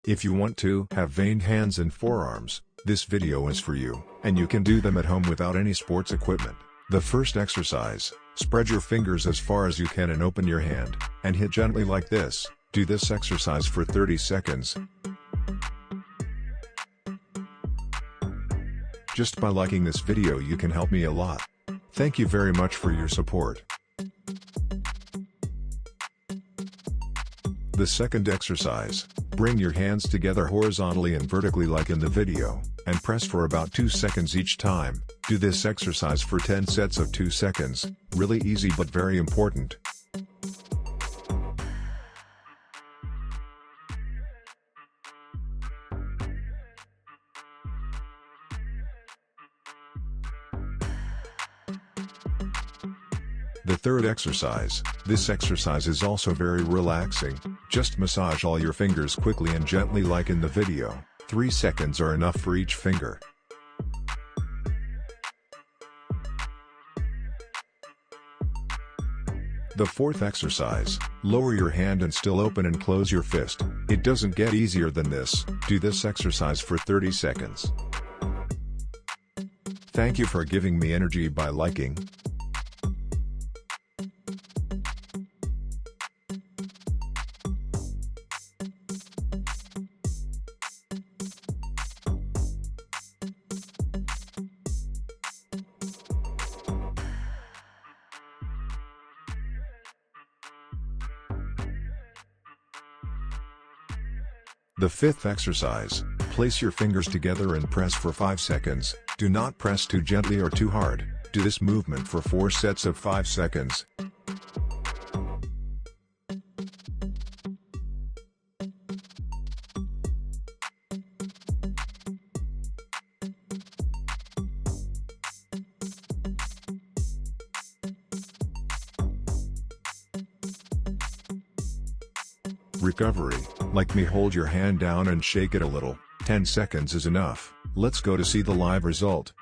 If you want to have veined hands and forearms, this video is for you, and you can do them at home without any sports equipment. The first exercise, spread your fingers as far as you can and open your hand, and hit gently like this. Do this exercise for 30 seconds. Just by liking this video you can help me a lot. Thank you very much for your support. The second exercise, bring your hands together horizontally and vertically like in the video, and press for about 2 seconds each time. Do this exercise for 10 sets of 2 seconds, really easy but very important. The third exercise, this exercise is also very relaxing. Just massage all your fingers quickly and gently like in the video. 3 seconds are enough for each finger. The fourth exercise, lower your hand and still open and close your fist. It doesn't get easier than this. Do this exercise for 30 seconds. Thank you for giving me energy by liking. The fifth exercise, place your fingers together and press for 5 seconds. Do not press too gently or too hard. Do this movement for 4 sets of 5 seconds. Recovery, like me, hold your hand down and shake it a little. 10 seconds is enough. Let's go to see the live result.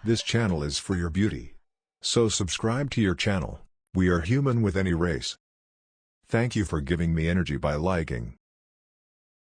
This channel is for your beauty. So subscribe to your channel. We are human with any race. Thank you for giving me energy by liking.